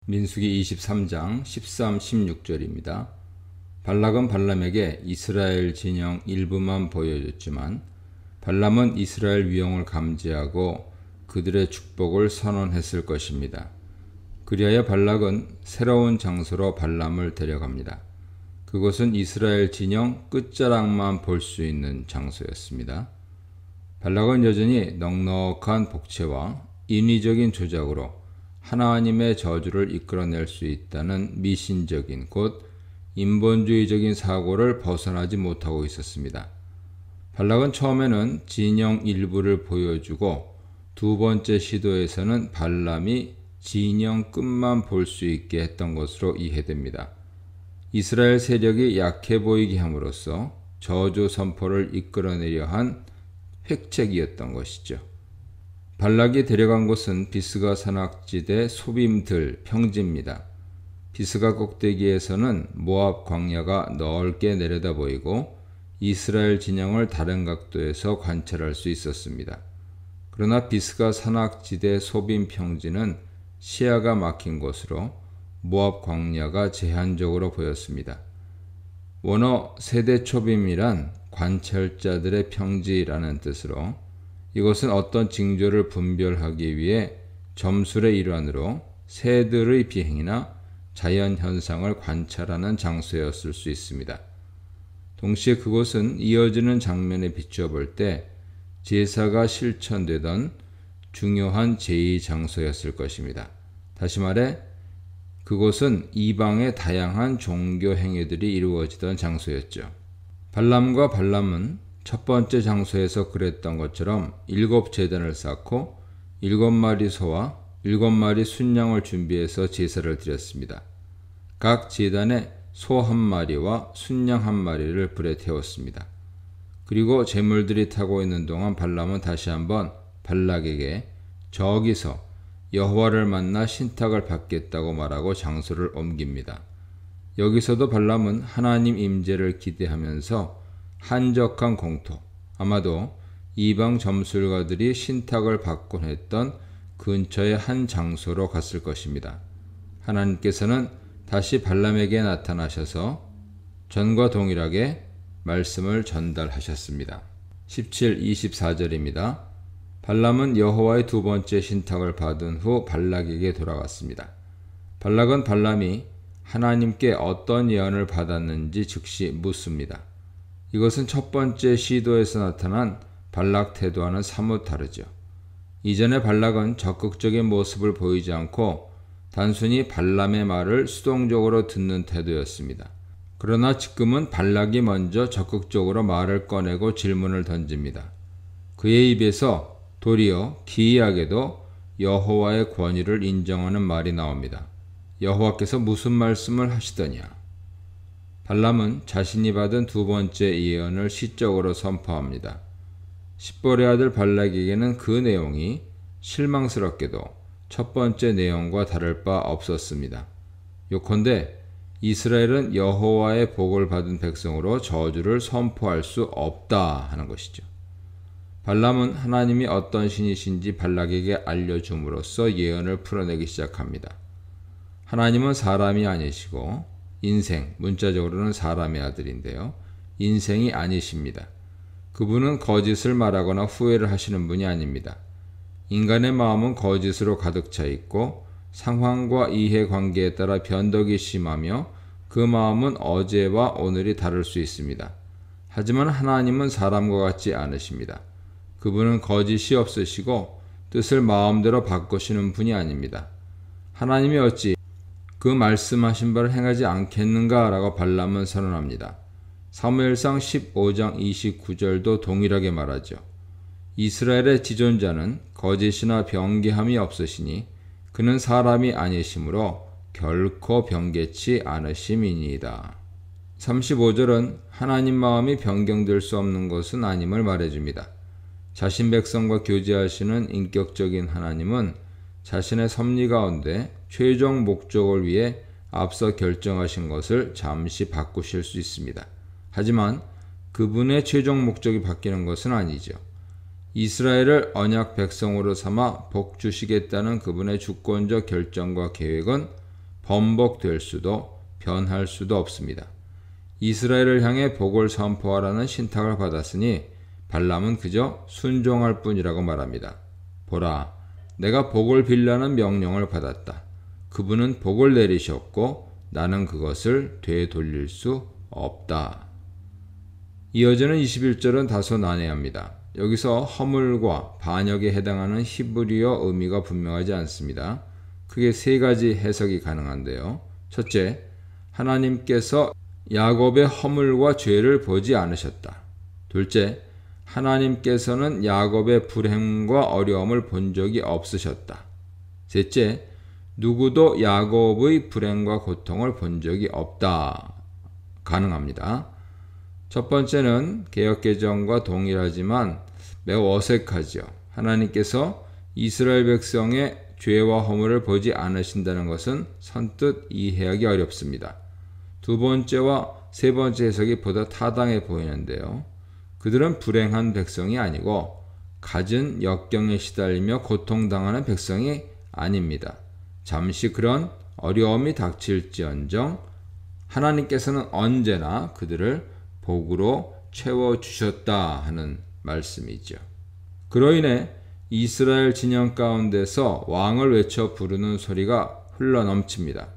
민수기 23장 13, 16절입니다. 발락은 발람에게 이스라엘 진영 일부만 보여줬지만 발람은 이스라엘 위용을 감지하고 그들의 축복을 선언했을 것입니다. 그리하여 발락은 새로운 장소로 발람을 데려갑니다. 그곳은 이스라엘 진영 끝자락만 볼 수 있는 장소였습니다. 발락은 여전히 넉넉한 복채와 인위적인 조작으로 하나님의 저주를 이끌어낼 수 있다는 미신적인 곧 인본주의적인 사고를 벗어나지 못하고 있었습니다. 발락은 처음에는 진영 일부를 보여주고 두 번째 시도에서는 발람이 진영 끝만 볼 수 있게 했던 것으로 이해됩니다. 이스라엘 세력이 약해 보이게 함으로써 저주 선포를 이끌어내려 한 획책이었던 것이죠. 발락이 데려간 곳은 비스가 산악지대 소빔들 평지입니다. 비스가 꼭대기에서는 모압 광야가 넓게 내려다 보이고 이스라엘 진영을 다른 각도에서 관찰할 수 있었습니다. 그러나 비스가 산악지대 소빔 평지는 시야가 막힌 곳으로 모압 광야가 제한적으로 보였습니다. 원어 세대초빔이란 관찰자들의 평지라는 뜻으로 이것은 어떤 징조를 분별하기 위해 점술의 일환으로 새들의 비행이나 자연현상을 관찰하는 장소였을 수 있습니다. 동시에 그곳은 이어지는 장면에 비추어 볼 때 제사가 실천되던 중요한 제2장소였을 것입니다. 다시 말해 그곳은 이방의 다양한 종교 행위들이 이루어지던 장소였죠. 발람과 발람은 첫 번째 장소에서 그랬던 것처럼 7제단을 쌓고 7마리 소와 7마리 순양을 준비해서 제사를 드렸습니다. 각 제단에 소 1마리와 순양 1마리를 불에 태웠습니다. 그리고 제물들이 타고 있는 동안 발람은 다시 한번 발락에게 저기서 여호와를 만나 신탁을 받겠다고 말하고 장소를 옮깁니다. 여기서도 발람은 하나님 임재를 기대하면서 한적한 공터, 아마도 이방 점술가들이 신탁을 받곤 했던 근처의 한 장소로 갔을 것입니다. 하나님께서는 다시 발람에게 나타나셔서 전과 동일하게 말씀을 전달하셨습니다. 17, 24절입니다. 발람은 여호와의 두 번째 신탁을 받은 후 발락에게 돌아갔습니다. 발락은 발람이 하나님께 어떤 예언을 받았는지 즉시 묻습니다. 이것은 첫 번째 시도에서 나타난 발락 태도와는 사뭇 다르죠. 이전에 발락은 적극적인 모습을 보이지 않고 단순히 발람의 말을 수동적으로 듣는 태도였습니다. 그러나 지금은 발락이 먼저 적극적으로 말을 꺼내고 질문을 던집니다. 그의 입에서 도리어 기이하게도 여호와의 권위를 인정하는 말이 나옵니다. 여호와께서 무슨 말씀을 하시더냐? 발람은 자신이 받은 두 번째 예언을 시적으로 선포합니다. 십볼의 아들 발락에게는 그 내용이 실망스럽게도 첫 번째 내용과 다를 바 없었습니다. 요컨대 이스라엘은 여호와의 복을 받은 백성으로 저주를 선포할 수 없다 하는 것이죠. 발람은 하나님이 어떤 신이신지 발락에게 알려줌으로써 예언을 풀어내기 시작합니다. 하나님은 사람이 아니시고 인생, 문자적으로는 사람의 아들인데요. 인생이 아니십니다. 그분은 거짓을 말하거나 후회를 하시는 분이 아닙니다. 인간의 마음은 거짓으로 가득 차 있고 상황과 이해관계에 따라 변덕이 심하며 그 마음은 어제와 오늘이 다를 수 있습니다. 하지만 하나님은 사람과 같지 않으십니다. 그분은 거짓이 없으시고 뜻을 마음대로 바꾸시는 분이 아닙니다. 하나님이 어찌 그 말씀하신 바를 행하지 않겠는가 라고 발람은 선언합니다. 사무엘상 15장 29절도 동일하게 말하죠. 이스라엘의 지존자는 거짓이나 변개함이 없으시니 그는 사람이 아니시므로 결코 변개치 않으심이니이다. 35절은 하나님 마음이 변경될 수 없는 것은 아님을 말해줍니다. 자신 백성과 교제하시는 인격적인 하나님은 자신의 섭리 가운데 최종 목적을 위해 앞서 결정하신 것을 잠시 바꾸실 수 있습니다. 하지만 그분의 최종 목적이 바뀌는 것은 아니죠. 이스라엘을 언약 백성으로 삼아 복 주시겠다는 그분의 주권적 결정과 계획은 번복될 수도 변할 수도 없습니다. 이스라엘을 향해 복을 선포하라는 신탁을 받았으니 발람은 그저 순종할 뿐이라고 말합니다. 보라, 내가 복을 빌라는 명령을 받았다. 그분은 복을 내리셨고 나는 그것을 되돌릴 수 없다. 이어지는 21절은 다소 난해합니다. 여기서 허물과 반역에 해당하는 히브리어 의미가 분명하지 않습니다. 크게 세 가지 해석이 가능한데요. 첫째, 하나님께서 야곱의 허물과 죄를 보지 않으셨다. 둘째, 하나님께서는 야곱의 불행과 어려움을 본 적이 없으셨다. 셋째, 누구도 야곱의 불행과 고통을 본 적이 없다. 가능합니다. 첫 번째는 개역개정과 동일하지만 매우 어색하죠. 하나님께서 이스라엘 백성의 죄와 허물을 보지 않으신다는 것은 선뜻 이해하기 어렵습니다. 두 번째와 세 번째 해석이 보다 타당해 보이는데요. 그들은 불행한 백성이 아니고 갖은 역경에 시달리며 고통당하는 백성이 아닙니다. 잠시 그런 어려움이 닥칠지언정 하나님께서는 언제나 그들을 복으로 채워주셨다 하는 말씀이죠. 그로 인해 이스라엘 진영 가운데서 왕을 외쳐 부르는 소리가 흘러넘칩니다.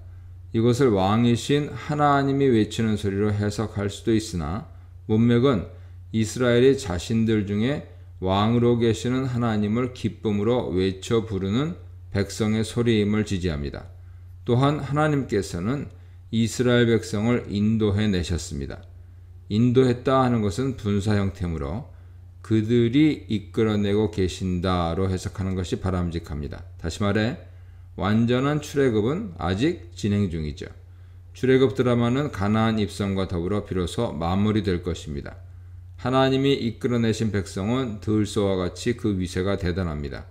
이것을 왕이신 하나님이 외치는 소리로 해석할 수도 있으나 문맥은 이스라엘이 자신들 중에 왕으로 계시는 하나님을 기쁨으로 외쳐 부르는 백성의 소리임을 지지합니다. 또한 하나님께서는 이스라엘 백성을 인도해 내셨습니다. 인도했다 하는 것은 분사 형태이므로 그들이 이끌어내고 계신다로 해석하는 것이 바람직합니다. 다시 말해 완전한 출애굽은 아직 진행 중이죠. 출애굽 드라마는 가나안 입성과 더불어 비로소 마무리될 것입니다. 하나님이 이끌어내신 백성은 들소와 같이 그 위세가 대단합니다.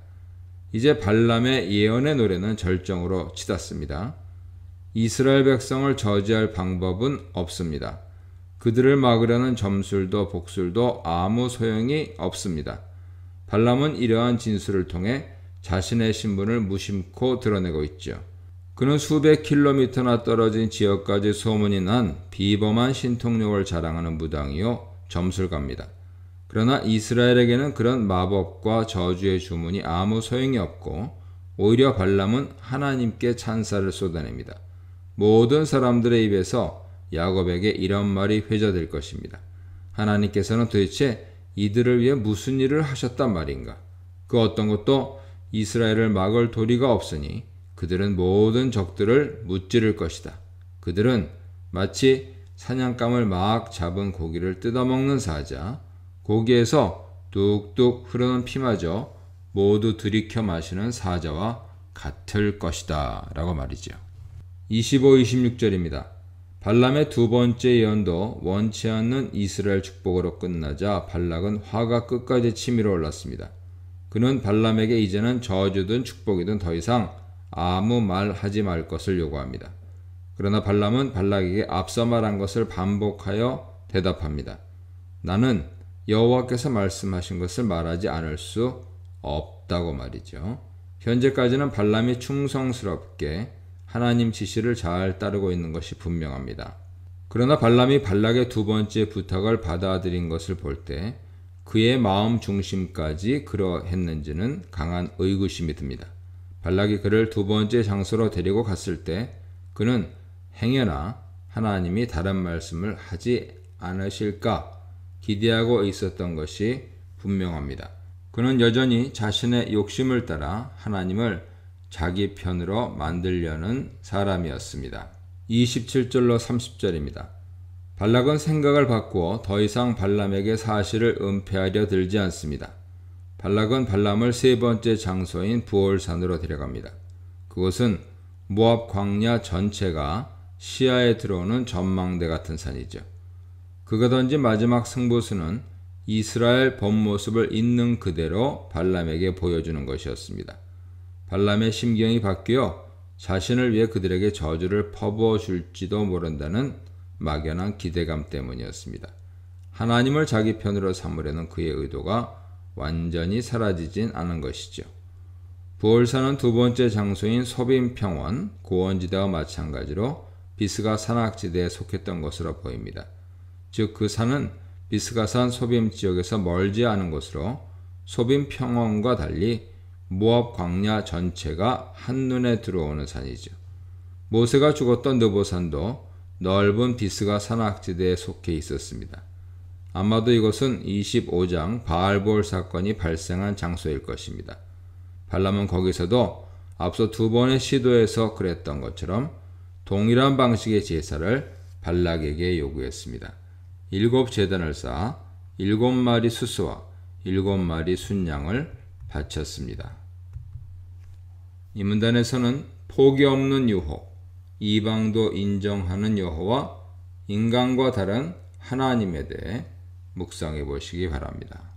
이제 발람의 예언의 노래는 절정으로 치닫습니다. 이스라엘 백성을 저지할 방법은 없습니다. 그들을 막으려는 점술도 복술도 아무 소용이 없습니다. 발람은 이러한 진술을 통해 자신의 신분을 무심코 드러내고 있죠. 그는 수백 킬로미터나 떨어진 지역까지 소문이 난 비범한 신통력을 자랑하는 무당이요 점술가입니다. 그러나 이스라엘에게는 그런 마법과 저주의 주문이 아무 소용이 없고 오히려 발람은 하나님께 찬사를 쏟아냅니다. 모든 사람들의 입에서 야곱에게 이런 말이 회자될 것입니다. 하나님께서는 도대체 이들을 위해 무슨 일을 하셨단 말인가? 그 어떤 것도 이스라엘을 막을 도리가 없으니 그들은 모든 적들을 무찌를 것이다. 그들은 마치 사냥감을 막 잡은 고기를 뜯어먹는 사자, 고기에서 뚝뚝 흐르는 피마저 모두 들이켜 마시는 사자와 같을 것이다 라고 말이죠. 25-26절입니다. 발람의 두 번째 예언도 원치 않는 이스라엘 축복으로 끝나자 발락은 화가 끝까지 치밀어 올랐습니다. 그는 발람에게 이제는 저주든 축복이든 더 이상 아무 말 하지 말 것을 요구합니다. 그러나 발람은 발락에게 앞서 말한 것을 반복하여 대답합니다. 나는 여호와께서 말씀하신 것을 말하지 않을 수 없다고 말이죠. 현재까지는 발람이 충성스럽게 하나님 지시를 잘 따르고 있는 것이 분명합니다. 그러나 발람이 발락의 두 번째 부탁을 받아들인 것을 볼 때 그의 마음 중심까지 그러했는지는 강한 의구심이 듭니다. 발락이 그를 두 번째 장소로 데리고 갔을 때 그는 행여나 하나님이 다른 말씀을 하지 않으실까 기대하고 있었던 것이 분명합니다. 그는 여전히 자신의 욕심을 따라 하나님을 자기 편으로 만들려는 사람이었습니다. 27절로 30절입니다. 발락은 생각을 바꾸어 더 이상 발람에게 사실을 은폐하려 들지 않습니다. 발락은 발람을 세 번째 장소인 부올산으로 데려갑니다. 그곳은 모압 광야 전체가 시야에 들어오는 전망대 같은 산이죠. 그가 던진 마지막 승부수는 이스라엘 본 모습을 있는 그대로 발람에게 보여주는 것이었습니다. 발람의 심경이 바뀌어 자신을 위해 그들에게 저주를 퍼부어 줄지도 모른다는 막연한 기대감 때문이었습니다. 하나님을 자기 편으로 삼으려는 그의 의도가 완전히 사라지진 않은 것이죠. 부올산은 두 번째 장소인 소빔평원, 고원지대와 마찬가지로 비스가 산악지대에 속했던 것으로 보입니다. 즉 그 산은 비스가산 소빔 지역에서 멀지 않은 곳으로 소빔평원과 달리 모압 광야 전체가 한눈에 들어오는 산이죠. 모세가 죽었던 느보산도 넓은 비스가 산악지대에 속해 있었습니다. 아마도 이것은 25장 바알볼 사건이 발생한 장소일 것입니다. 발람은 거기서도 앞서 두 번의 시도에서 그랬던 것처럼 동일한 방식의 제사를 발락에게 요구했습니다. 7제단을 쌓아 7마리 수수와 7마리 순양을 바쳤습니다. 이 문단에서는 포기 없는 유혹, 이방도 인정하는 여호와, 인간과 다른 하나님에 대해 묵상해 보시기 바랍니다.